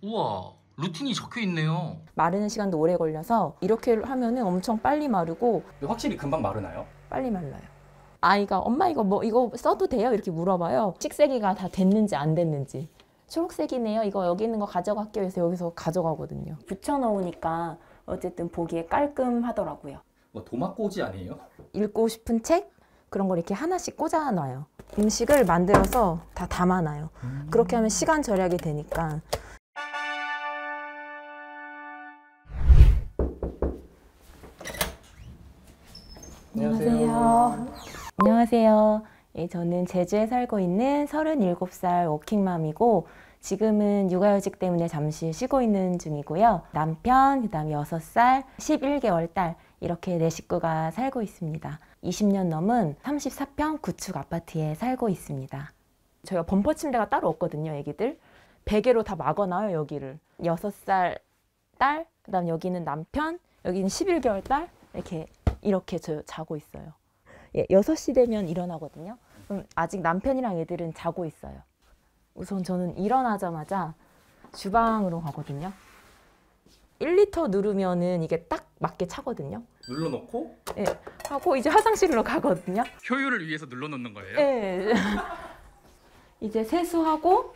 우와, 루틴이 적혀 있네요. 마르는 시간도 오래 걸려서 이렇게 하면은 엄청 빨리 마르고 확실히 금방 마르나요? 빨리 말라요. 아이가 엄마 이거 써도 돼요? 이렇게 물어봐요. 식세기가 다 됐는지 안 됐는지. 초록색이네요. 이거 여기 있는 거 가져갈게요. 해서 여기서 가져가거든요. 붙여놓으니까 어쨌든 보기에 깔끔하더라고요. 뭐 도마꼬지 아니에요? 읽고 싶은 책 그런 걸 이렇게 하나씩 꽂아놔요. 음식을 만들어서 다 담아놔요. 그렇게 하면 시간 절약이 되니까. 안녕하세요. 안녕하세요. 예, 저는 제주에 살고 있는 37살 워킹맘이고 지금은 육아휴직 때문에 잠시 쉬고 있는 중이고요. 남편, 그 다음에 6살, 11개월 딸 이렇게 네 식구가 살고 있습니다. 20년 넘은 34평 구축 아파트에 살고 있습니다. 저희가 범퍼 침대가 따로 없거든요, 애기들. 베개로 다 막아놔요, 여기를. 6살 딸, 그 다음 여기는 남편, 여기는 11개월 딸 이렇게 저 자고 있어요. 예, 6시 되면 일어나거든요. 그럼 아직 남편이랑 애들은 자고 있어요. 우선 저는 일어나자마자 주방으로 가거든요. 1리터 누르면은 이게 딱 맞게 차거든요. 눌러놓고? 예, 하고 이제 화장실로 가거든요. 효율을 위해서 눌러놓는 거예요? 예. 이제 세수하고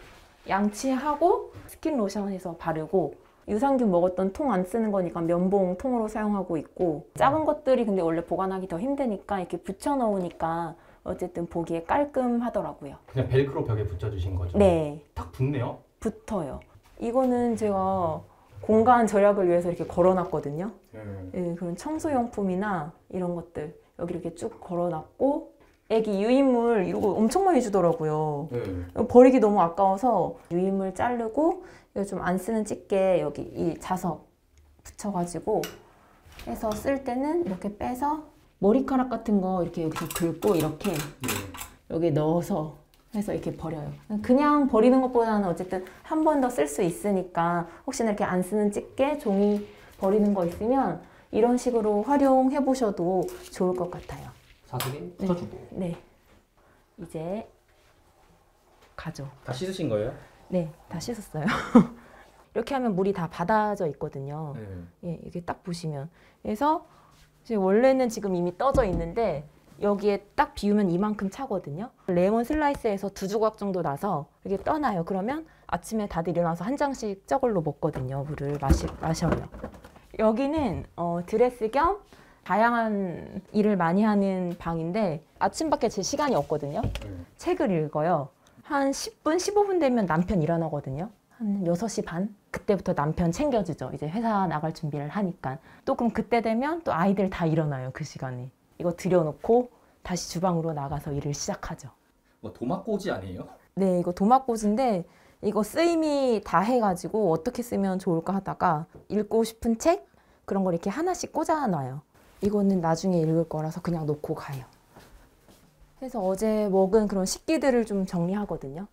양치하고 스킨 로션해서 바르고 유산균 먹었던 통 안 쓰는 거니까 면봉 통으로 사용하고 있고 작은 것들이 근데 원래 보관하기 더 힘드니까 이렇게 붙여놓으니까 어쨌든 보기에 깔끔하더라고요. 그냥 벨크로 벽에 붙여주신 거죠? 네. 딱 붙네요? 붙어요. 이거는 제가 공간 절약을 위해서 이렇게 걸어놨거든요. 예, 그런 청소용품이나 이런 것들 여기 이렇게 쭉 걸어놨고 애기 유인물 이거 엄청 많이 주더라고요. 버리기 너무 아까워서 유인물 자르고 이거 좀 안 쓰는 집게 여기 이 자석 붙여가지고 해서 쓸 때는 이렇게 빼서 머리카락 같은 거 이렇게 여기서 긁고 이렇게 여기 넣어서 해서 이렇게 버려요. 그냥 버리는 것보다는 어쨌든 한 번 더 쓸 수 있으니까 혹시나 이렇게 안 쓰는 집게, 종이 버리는 거 있으면 이런 식으로 활용해 보셔도 좋을 것 같아요. 사슬이 붙여주고. 네. 이제 가죠. 다 씻으신 거예요? 네, 다 씻었어요. 이렇게 하면 물이 다 받아져 있거든요. 예, 이게 딱 보시면. 그래서 원래는 지금 이미 떠져 있는데 여기에 딱 비우면 이만큼 차거든요. 레몬 슬라이스에서 2조각 정도 나서 이렇게 떠나요. 그러면 아침에 다들 일어나서 한 잔씩 저걸로 먹거든요. 물을 마셔요. 여기는 드레스 겸 다양한 일을 많이 하는 방인데 아침밖에 제 시간이 없거든요. 책을 읽어요. 한 10분, 15분 되면 남편 일어나거든요. 한 6시 반? 그때부터 남편 챙겨주죠. 이제 회사 나갈 준비를 하니까. 또 그럼 그때 되면 또 아이들 다 일어나요. 그 시간에. 이거 들여놓고 다시 주방으로 나가서 일을 시작하죠. 뭐 도마꼬지 아니에요? 네, 이거 도마꽂이인데 이거 쓰임이 다 해가지고 어떻게 쓰면 좋을까 하다가 읽고 싶은 책? 그런 걸 이렇게 하나씩 꽂아놔요. 이거는 나중에 읽을 거라서 그냥 놓고 가요. 그래서 어제 먹은 그런 식기들을 좀 정리하거든요.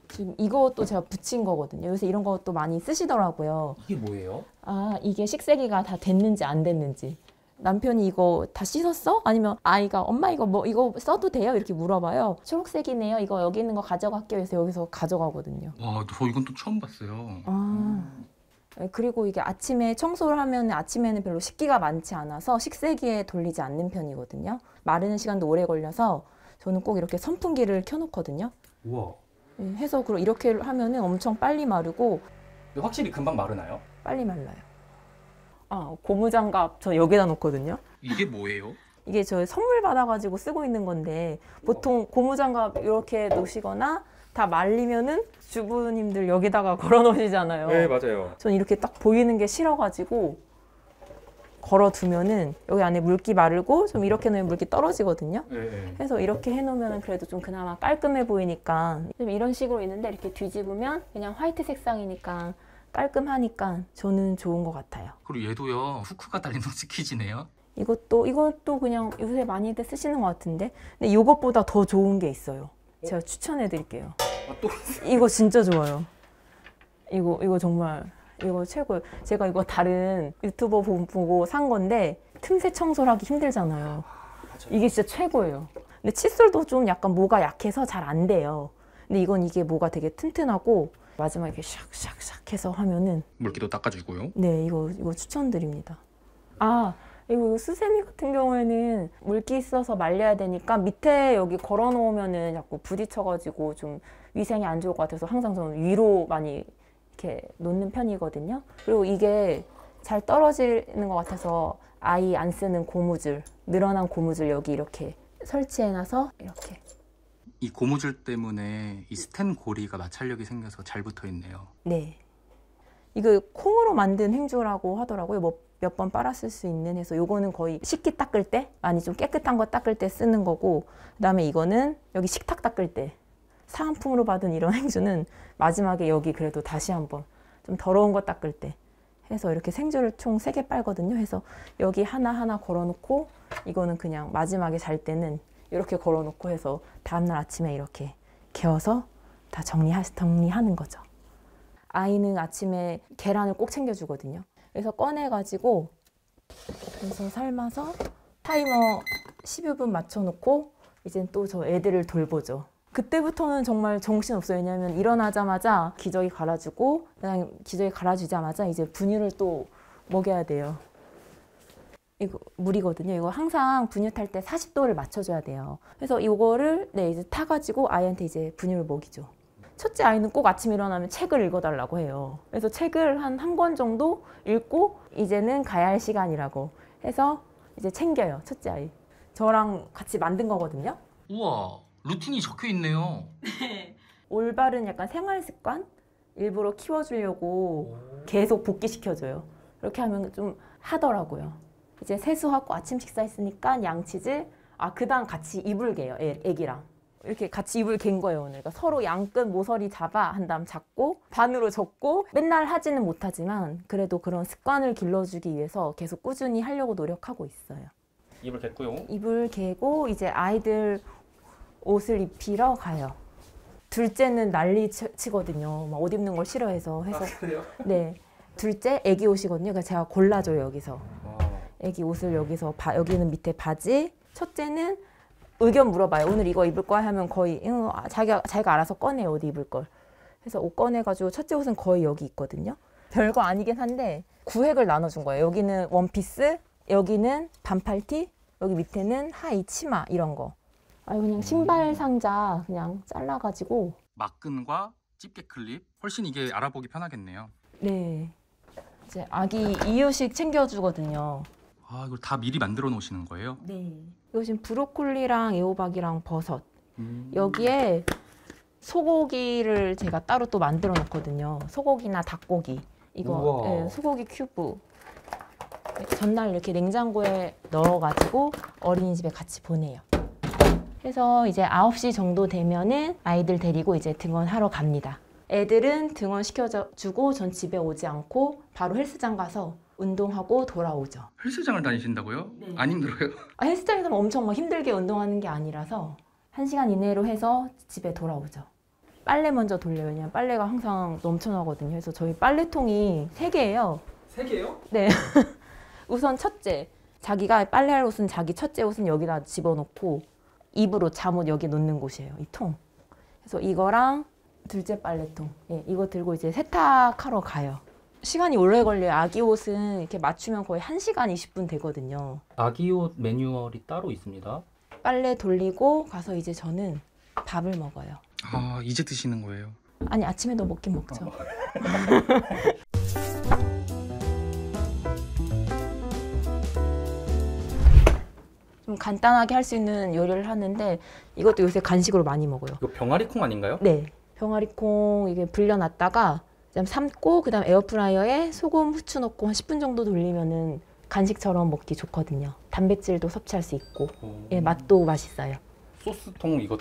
지금 이것도 제가 붙인 거거든요. 요새 이런 것도 많이 쓰시더라고요. 이게 뭐예요? 아, 이게 식세기가 다 됐는지 안 됐는지. 남편이 이거 다 씻었어? 아니면 아이가 엄마 이거 써도 돼요? 이렇게 물어봐요. 초록색이네요. 이거 여기 있는 거 가져갈게요. 해서 여기서 가져가거든요. 와, 저 이건 또 처음 봤어요. 그리고 이게 아침에 청소를 하면 아침에는 별로 식기가 많지 않아서 식세기에 돌리지 않는 편이거든요. 마르는 시간도 오래 걸려서 저는 꼭 이렇게 선풍기를 켜놓거든요. 우와. 해서 이렇게 하면은 엄청 빨리 마르고 확실히 금방 마르나요? 빨리 말라요. 아, 고무장갑 저 여기다 놓거든요. 이게 뭐예요? 이게 저 선물 받아가지고 쓰고 있는 건데 보통 고무장갑 이렇게 놓으시거나 다 말리면은 주부님들 여기다가 걸어 놓으시잖아요. 네, 맞아요. 저는 이렇게 딱 보이는 게 싫어가지고 걸어두면은 여기 안에 물기 마르고 좀 이렇게 놓으면 물기 떨어지거든요. 그래서 이렇게 해놓으면 그래도 좀 그나마 깔끔해 보이니까 좀 이런 식으로 있는데 이렇게 뒤집으면 그냥 화이트 색상이니까 깔끔하니까 저는 좋은 것 같아요. 그리고 얘도요, 후크가 달린 스키지네요. 이것도 그냥 요새 많이들 쓰시는 것 같은데 근데 이것보다 더 좋은 게 있어요. 제가 추천해 드릴게요. 또 이거 진짜 좋아요. 이거 정말 이거 최고예요. 제가 이거 다른 유튜버 보고 산 건데 틈새 청소를 하기 힘들잖아요. 이게 진짜 최고예요. 근데 칫솔도 좀 약간 모가 약해서 잘 안 돼요. 근데 이게 모가 되게 튼튼하고 마지막에 이렇게 샥샥샥 해서 하면은 물기도 닦아주고요. 네, 이거 추천드립니다. 아, 이거 수세미 같은 경우에는 물기 있어서 말려야 되니까 밑에 여기 걸어 놓으면은 자꾸 부딪혀가지고 좀 위생이 안 좋을 것 같아서 항상 저는 위로 많이 이렇게 놓는 편이거든요. 그리고 이게 잘 떨어지는 것 같아서 아이 안 쓰는 고무줄, 늘어난 고무줄 여기 이렇게 설치해놔서 이렇게. 이 고무줄 때문에 이 스텐 고리가 마찰력이 생겨서 잘 붙어 있네요. 네. 이거 콩으로 만든 행주라고 하더라고요. 뭐 몇 번 빨았을 수 있는 해서 요거는 거의 식기 닦을 때 많이 좀 깨끗한 거 닦을 때 쓰는 거고, 그다음에 이거는 여기 식탁 닦을 때 사은품으로 받은 이런 행주는 마지막에 여기 그래도 다시 한번 좀 더러운 거 닦을 때 해서 이렇게 생주를 총 3개 빨거든요. 해서 여기 하나하나 걸어놓고 이거는 그냥 마지막에 잘 때는 이렇게 걸어놓고 해서 다음날 아침에 이렇게 개어서 다 정리하는 거죠. 아이는 아침에 계란을 꼭 챙겨주거든요. 그래서 꺼내가지고 그래서 삶아서 타이머 10여 분 맞춰놓고 이제 또 저 애들을 돌보죠. 그때부터는 정말 정신없어요. 왜냐하면 일어나자마자 기저귀 갈아주고 그냥 기저귀 갈아주자마자 이제 분유를 또 먹여야 돼요. 이거 물이거든요. 이거 항상 분유 탈 때 40도를 맞춰줘야 돼요. 그래서 이거를 이제 타가지고 아이한테 이제 분유를 먹이죠. 첫째 아이는 꼭 아침 일어나면 책을 읽어달라고 해요. 그래서 책을 한 권 정도 읽고 이제는 가야 할 시간이라고 해서 이제 챙겨요. 첫째 아이. 저랑 같이 만든 거거든요. 우와, 루틴이 적혀 있네요. 올바른 약간 생활 습관 일부러 키워주려고 계속 복귀시켜줘요. 그렇게 하면 좀 하더라고요. 이제 세수하고 아침 식사했으니까 양치질, 그 다음 같이 이불 개요. 애기랑. 이렇게 같이 이불 갠 거예요, 오늘. 그러니까 서로 양끝 모서리 잡아 한 다음 잡고 반으로 접고 맨날 하지는 못하지만 그래도 그런 습관을 길러주기 위해서 계속 꾸준히 하려고 노력하고 있어요. 이불 겠고요. 이불 개고 이제 아이들 옷을 입히러 가요. 둘째는 난리 치거든요. 막 옷 입는 걸 싫어해서. 그래요? 네. 둘째 애기 옷이거든요. 그래서 제가 골라줘요, 여기서. 애기 옷을 여기서 여기는 밑에 바지. 첫째는 의견 물어봐요. 오늘 이거 입을 거야 하면 거의 자기가 알아서 꺼내요. 옷 입을 걸. 그래서 옷 꺼내가지고 첫째 옷은 거의 여기 있거든요. 별거 아니긴 한데 구획을 나눠준 거예요. 여기는 원피스, 여기는 반팔티, 여기 밑에는 하의, 치마 이런 거. 그냥 신발 상자 그냥 잘라가지고. 막근과 집게 클립, 훨씬 이게 알아보기 편하겠네요. 네. 이제 아기 이유식 챙겨주거든요. 이걸 다 미리 만들어 놓으시는 거예요? 네. 이거 지금 브로콜리랑 애호박이랑 버섯. 여기에 소고기를 제가 따로 또 만들어 놓거든요. 소고기나 닭고기. 이거 네, 소고기 큐브. 전날 이렇게 냉장고에 넣어가지고 어린이집에 같이 보내요. 그래서 이제 9시 정도 되면은 아이들 데리고 이제 등원하러 갑니다. 애들은 등원 시켜주고 전 집에 오지 않고 바로 헬스장 가서 운동하고 돌아오죠. 헬스장을 다니신다고요? 네. 안 힘들어요? 헬스장에서 엄청 막 힘들게 운동하는 게 아니라서 1시간 이내로 해서 집에 돌아오죠. 빨래 먼저 돌려요. 왜냐면 빨래가 항상 넘쳐나거든요. 그래서 저희 빨래통이 3개예요. 3개요? 네. 우선 첫째, 자기가 빨래할 옷은 자기 첫째 옷은 여기다 집어넣고 입으로 잠옷 여기 놓는 곳이에요. 이 통. 그래서 이거랑 둘째 빨래통. 이거 들고 이제 세탁하러 가요. 시간이 오래 걸려요. 아기 옷은 이렇게 맞추면 거의 1시간 20분 되거든요. 아기 옷 매뉴얼이 따로 있습니다. 빨래 돌리고 가서 이제 저는 밥을 먹어요. 이제 드시는 거예요? 아니, 아침에도 먹긴 먹죠. 좀 간단하게 할 수 있는 요리를 하는데 이것도 요새 간식으로 많이 먹어요. 이거 병아리콩 아닌가요? 네. 병아리콩 이게 불려놨다가 삶고 그다음 에어프라이어에 소금, 후추 넣고 한 10분 정도 돌리면은 간식처럼 먹기 좋거든요. 단백질도 섭취할 수 있고 맛도 맛있어요. 소스통 이거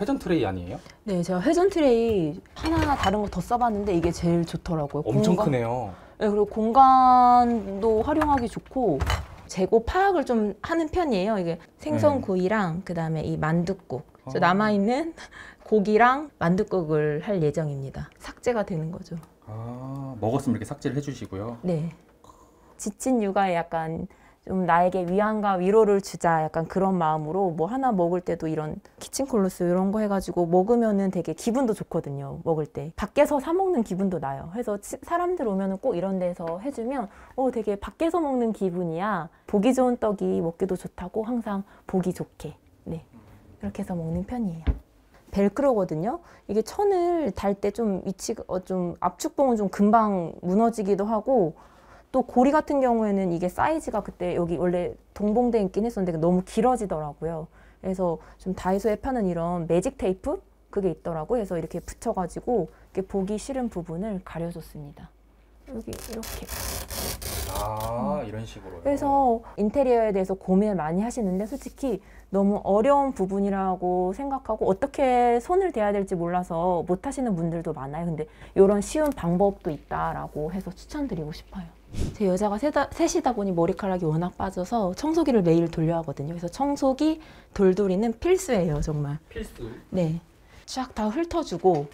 회전 트레이 아니에요? 네, 제가 회전 트레이 하나 다른 거 더 써봤는데 이게 제일 좋더라고요. 엄청 크네요. 네, 그리고 공간도 활용하기 좋고 재고 파악을 좀 하는 편이에요. 이게 생선구이랑 그다음에 이 만둣국. 그래서 남아있는 고기랑 만둣국을 할 예정입니다. 삭제가 되는 거죠. 먹었으면 이렇게 삭제를 해주시고요. 네. 지친 육아에 약간 좀 나에게 위안과 위로를 주자 약간 그런 마음으로 뭐 하나 먹을 때도 이런 키친콜로스 이런 거 해가지고 먹으면은 되게 기분도 좋거든요. 먹을 때 밖에서 사 먹는 기분도 나요. 그래서 사람들 오면은 꼭 이런 데서 해주면 되게 밖에서 먹는 기분이야. 보기 좋은 떡이 먹기도 좋다고 항상 보기 좋게 그렇게 해서 먹는 편이에요. 벨크로거든요. 이게 천을 달 때 좀 위치가 좀 압축봉은 좀 금방 무너지기도 하고 또 고리 같은 경우에는 이게 사이즈가 그때 여기 원래 동봉돼 있긴 했었는데 너무 길어지더라고요. 그래서 좀 다이소에 파는 이런 매직 테이프 그게 있더라고요. 그래서 이렇게 붙여가지고 이렇게 보기 싫은 부분을 가려줬습니다. 여기 이렇게. 이런 식으로요. 그래서 인테리어에 대해서 고민을 많이 하시는데 솔직히 너무 어려운 부분이라고 생각하고 어떻게 손을 대야 될지 몰라서 못 하시는 분들도 많아요. 근데 이런 쉬운 방법도 있다라고 해서 추천드리고 싶어요. 제 여자가 셋이다 보니 머리카락이 워낙 빠져서 청소기를 매일 돌려 하거든요. 그래서 청소기, 돌돌이는 필수예요, 정말. 필수. 네. 쫙 다 훑어주고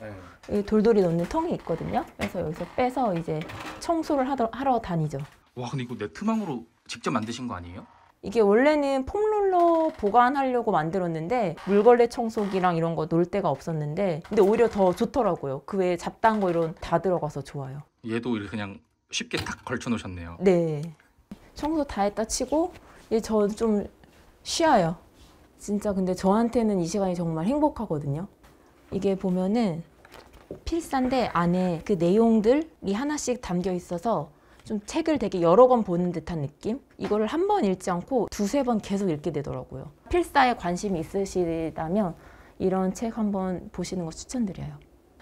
이 돌돌이 넣는 통이 있거든요. 그래서 여기서 빼서 이제 청소를 하러 다니죠. 와, 근데 이거 네트망으로 직접 만드신 거 아니에요? 이게 원래는 폼롤러 보관하려고 만들었는데 물걸레 청소기랑 이런 거 놓을 데가 없었는데 근데 오히려 더 좋더라고요. 그 외에 잡다한 거 이런 다 들어가서 좋아요. 얘도 이렇게 그냥 쉽게 탁 걸쳐 놓으셨네요. 네. 청소 다 했다 치고 이제 저 좀 쉬어요. 진짜 근데 저한테는 이 시간이 정말 행복하거든요. 이게 보면은 필사인데 안에 그 내용들이 하나씩 담겨 있어서 좀 책을 되게 여러 권 보는 듯한 느낌? 이거를 한 번 읽지 않고 두세 번 계속 읽게 되더라고요. 필사에 관심이 있으시다면 이런 책 한번 보시는 거 추천드려요.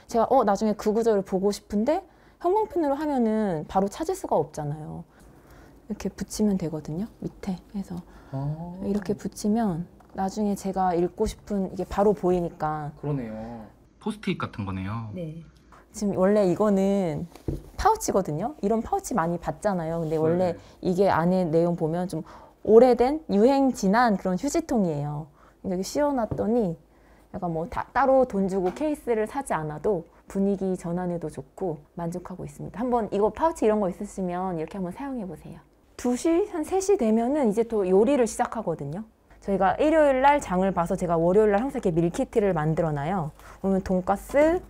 제가 나중에 그 구절을 보고 싶은데 형광펜으로 하면은 바로 찾을 수가 없잖아요. 이렇게 붙이면 되거든요. 밑에 해서 이렇게 붙이면 나중에 제가 읽고 싶은 이게 바로 보이니까. 그러네요. 포스트잇 같은 거네요. 네. 지금 원래 이거는 파우치거든요. 이런 파우치 많이 봤잖아요. 근데 원래 이게 안에 내용 보면 좀 오래된 유행 지난 그런 휴지통이에요. 여기 씌워놨더니 약간 뭐 따로 돈 주고 케이스를 사지 않아도 분위기 전환에도 좋고 만족하고 있습니다. 한번 이거 파우치 이런 거 있으시면 이렇게 한번 사용해 보세요. 2시, 한 3시 되면은 이제 또 요리를 시작하거든요. 저희가 일요일 날 장을 봐서 제가 월요일 날 항상 이렇게 밀키트를 만들어 놔요. 그러면 돈가스,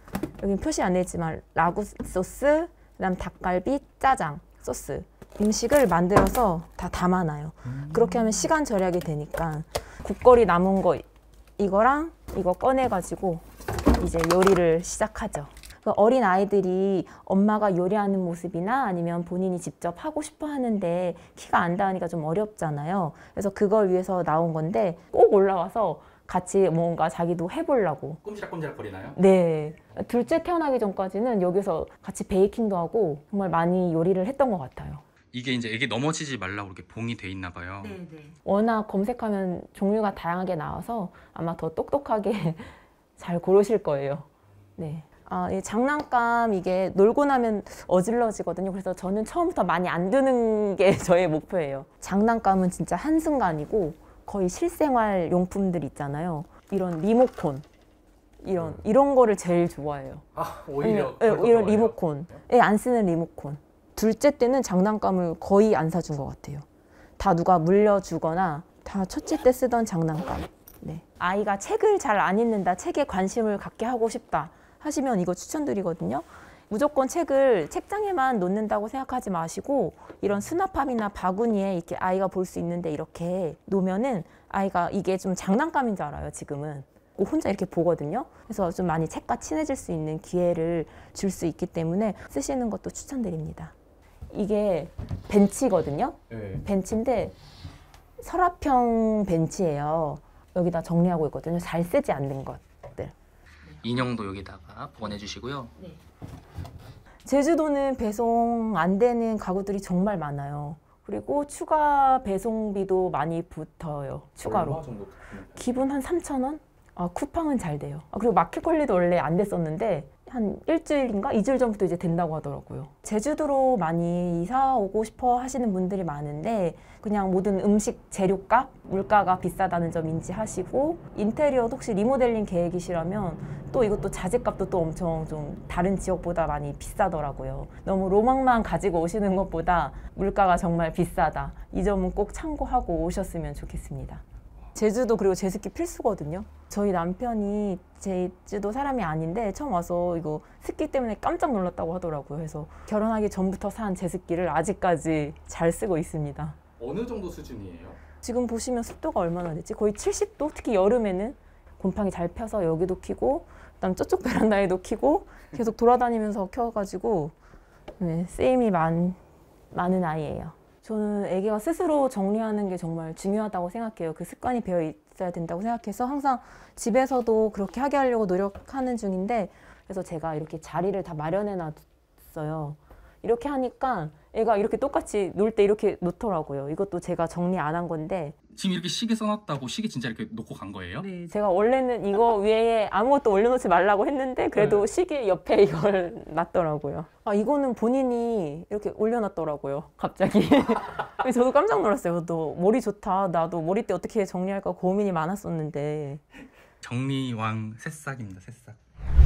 여기 표시 안 되지만 라구 소스, 그다음 닭갈비, 짜장, 소스 음식을 만들어서 다 담아놔요. 그렇게 하면 시간 절약이 되니까 국거리 남은 거 이거랑 이거 꺼내가지고 이제 요리를 시작하죠. 어린 아이들이 엄마가 요리하는 모습이나 아니면 본인이 직접 하고 싶어 하는데 키가 안 닿으니까 좀 어렵잖아요. 그래서 그걸 위해서 나온 건데 꼭 올라와서 같이 뭔가 자기도 해보려고. 꼼지락꼼지락 거리나요? 네. 둘째 태어나기 전까지는 여기서 같이 베이킹도 하고 정말 많이 요리를 했던 것 같아요. 이게 이제 애기 넘어지지 말라고 이렇게 봉이 돼 있나 봐요. 워낙 검색하면 종류가 다양하게 나와서 아마 더 똑똑하게 잘 고르실 거예요. 네. 이 장난감 이게 놀고 나면 어질러지거든요. 그래서 저는 처음부터 많이 안 드는 게 저의 목표예요. 장난감은 진짜 한순간이고 거의 실생활 용품들 있잖아요. 이런 리모콘 이런 거를 제일 좋아해요. 오히려 이런 리모콘. 안 쓰는 리모콘. 둘째 때는 장난감을 거의 안 사준 것 같아요. 다 누가 물려주거나 다 첫째 때 쓰던 장난감. 네. 아이가 책을 잘 안 읽는다, 책에 관심을 갖게 하고 싶다 하시면 이거 추천드리거든요. 무조건 책을 책장에만 놓는다고 생각하지 마시고 이런 수납함이나 바구니에 이렇게 아이가 볼 수 있는데 이렇게 놓으면은 아이가 이게 좀 장난감인 줄 알아요, 지금은. 혼자 이렇게 보거든요. 그래서 좀 많이 책과 친해질 수 있는 기회를 줄 수 있기 때문에 쓰시는 것도 추천드립니다. 이게 벤치거든요. 네. 벤치인데 서랍형 벤치예요. 여기다 정리하고 있거든요. 잘 쓰지 않는 것들. 인형도 여기다가 보관해 주시고요. 제주도는 배송 안 되는 가구들이 정말 많아요. 그리고 추가 배송비도 많이 붙어요. 추가로. 얼마 정도? 기본 한 3,000원? 쿠팡은 잘 돼요. 그리고 마켓 관리도 원래 안 됐었는데 한 일주일인가 2주일 전부터 이제 된다고 하더라고요. 제주도로 많이 이사 오고 싶어 하시는 분들이 많은데 그냥 모든 음식 재료값, 물가가 비싸다는 점 인지하시고 인테리어도 혹시 리모델링 계획이시라면 또 이것도 자재값도 또 엄청 좀 다른 지역보다 많이 비싸더라고요. 너무 로망만 가지고 오시는 것보다 물가가 정말 비싸다. 이 점은 꼭 참고하고 오셨으면 좋겠습니다. 제주도 그리고 제습기 필수거든요. 저희 남편이 제주도 사람이 아닌데 처음 와서 이거 습기 때문에 깜짝 놀랐다고 하더라고요. 그래서 결혼하기 전부터 산 제습기를 아직까지 잘 쓰고 있습니다. 어느 정도 수준이에요? 지금 보시면 습도가 얼마나 됐지? 거의 70도? 특히 여름에는 곰팡이 잘 펴서 여기도 켜고 그다음 저쪽 베란다에도 켜고 계속 돌아다니면서 켜가지고 네, 쓰임이 많은 아이예요. 저는 애기가 스스로 정리하는 게 정말 중요하다고 생각해요. 그 습관이 배어 있어야 된다고 생각해서 항상 집에서도 그렇게 하게 하려고 노력하는 중인데 그래서 제가 이렇게 자리를 다 마련해 놨어요. 이렇게 하니까 애가 이렇게 똑같이 놀 때 이렇게 놓더라고요. 이것도 제가 정리 안 한 건데 지금 이렇게 시계 써놨다고 시계 진짜 이렇게 놓고 간 거예요? 네, 제가 원래는 이거 위에 아무것도 올려놓지 말라고 했는데 그래도 시계 옆에 이걸 놨더라고요. 아 이거는 본인이 이렇게 올려놨더라고요. 갑자기. 저도 깜짝 놀랐어요. 너 머리 좋다. 나도 머리띠 어떻게 정리할까 고민이 많았었는데. 정리왕 새싹입니다. 새싹.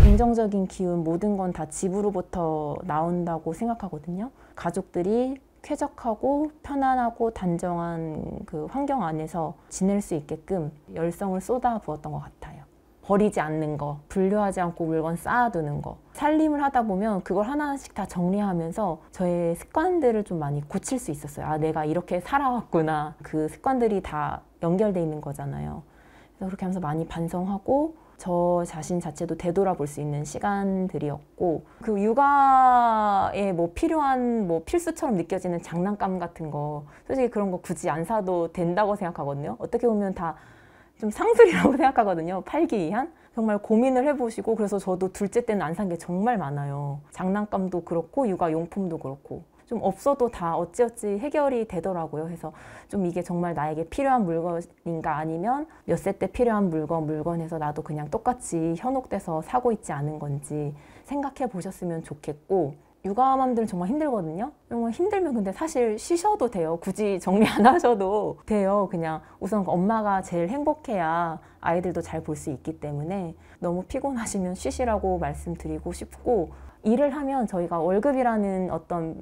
긍정적인 기운 모든 건 다 집으로부터 나온다고 생각하거든요. 가족들이 쾌적하고 편안하고 단정한 그 환경 안에서 지낼 수 있게끔 열성을 쏟아 부었던 것 같아요. 버리지 않는 거, 분류하지 않고 물건 쌓아두는 거. 살림을 하다 보면 그걸 하나씩 다 정리하면서 저의 습관들을 좀 많이 고칠 수 있었어요. 아, 내가 이렇게 살아왔구나. 그 습관들이 다 연결돼 있는 거잖아요. 그래서 그렇게 하면서 많이 반성하고 저 자신 자체도 되돌아볼 수 있는 시간들이었고 그 육아에 뭐 필요한 뭐 필수처럼 느껴지는 장난감 같은 거 솔직히 그런 거 굳이 안 사도 된다고 생각하거든요. 어떻게 보면 다 좀 상술이라고 생각하거든요. 팔기 위한. 정말 고민을 해보시고 그래서 저도 둘째 때는 안 산 게 정말 많아요. 장난감도 그렇고 육아용품도 그렇고 좀 없어도 다 어찌어찌 해결이 되더라고요. 그래서 좀 이게 정말 나에게 필요한 물건인가 아니면 몇 세 때 필요한 물건해서 나도 그냥 똑같이 현혹돼서 사고 있지 않은 건지 생각해 보셨으면 좋겠고 육아맘들은 정말 힘들거든요. 정말 힘들면 근데 사실 쉬셔도 돼요. 굳이 정리 안 하셔도 돼요. 그냥 우선 엄마가 제일 행복해야 아이들도 잘 볼 수 있기 때문에 너무 피곤하시면 쉬시라고 말씀드리고 싶고 일을 하면 저희가 월급이라는 어떤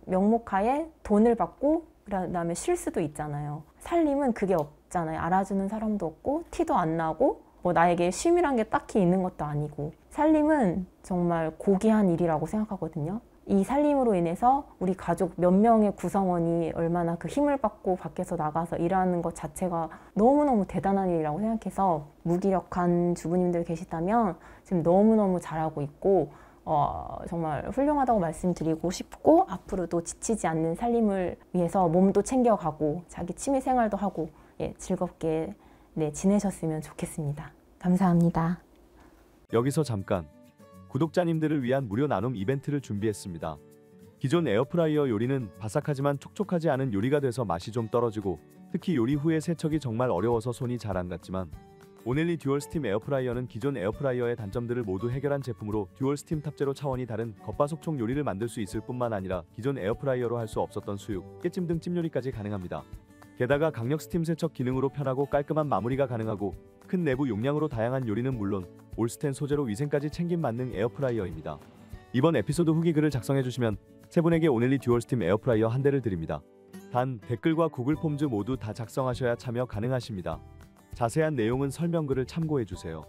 명목하에 돈을 받고 그다음에 쉴 수도 있잖아요. 살림은 그게 없잖아요. 알아주는 사람도 없고 티도 안 나고 뭐 나에게 쉼이란 게 딱히 있는 것도 아니고 살림은 정말 고귀한 일이라고 생각하거든요. 이 살림으로 인해서 우리 가족 몇 명의 구성원이 얼마나 그 힘을 받고 밖에서 나가서 일하는 것 자체가 너무너무 대단한 일이라고 생각해서 무기력한 주부님들 계시다면 지금 너무너무 잘하고 있고 정말 훌륭하다고 말씀드리고 싶고 앞으로도 지치지 않는 살림을 위해서 몸도 챙겨가고 자기 취미 생활도 하고 즐겁게 지내셨으면 좋겠습니다. 감사합니다. 여기서 잠깐 구독자님들을 위한 무료 나눔 이벤트를 준비했습니다. 기존 에어프라이어 요리는 바삭하지만 촉촉하지 않은 요리가 돼서 맛이 좀 떨어지고 특히 요리 후에 세척이 정말 어려워서 손이 잘 안 갔지만 오넬리 듀얼 스팀 에어프라이어는 기존 에어프라이어의 단점들을 모두 해결한 제품으로 듀얼 스팀 탑재로 차원이 다른 겉바속촉 요리를 만들 수 있을 뿐만 아니라 기존 에어프라이어로 할 수 없었던 수육, 깨찜 등 찜요리까지 가능합니다. 게다가 강력 스팀 세척 기능으로 편하고 깔끔한 마무리가 가능하고 큰 내부 용량으로 다양한 요리는 물론 올스텐 소재로 위생까지 챙긴 만능 에어프라이어입니다. 이번 에피소드 후기 글을 작성해 주시면 세 분에게 오넬리 듀얼 스팀 에어프라이어 한 대를 드립니다. 단 댓글과 구글 폼즈 모두 다 작성하셔야 참여 가능하십니다. 자세한 내용은 설명글을 참고해 주세요.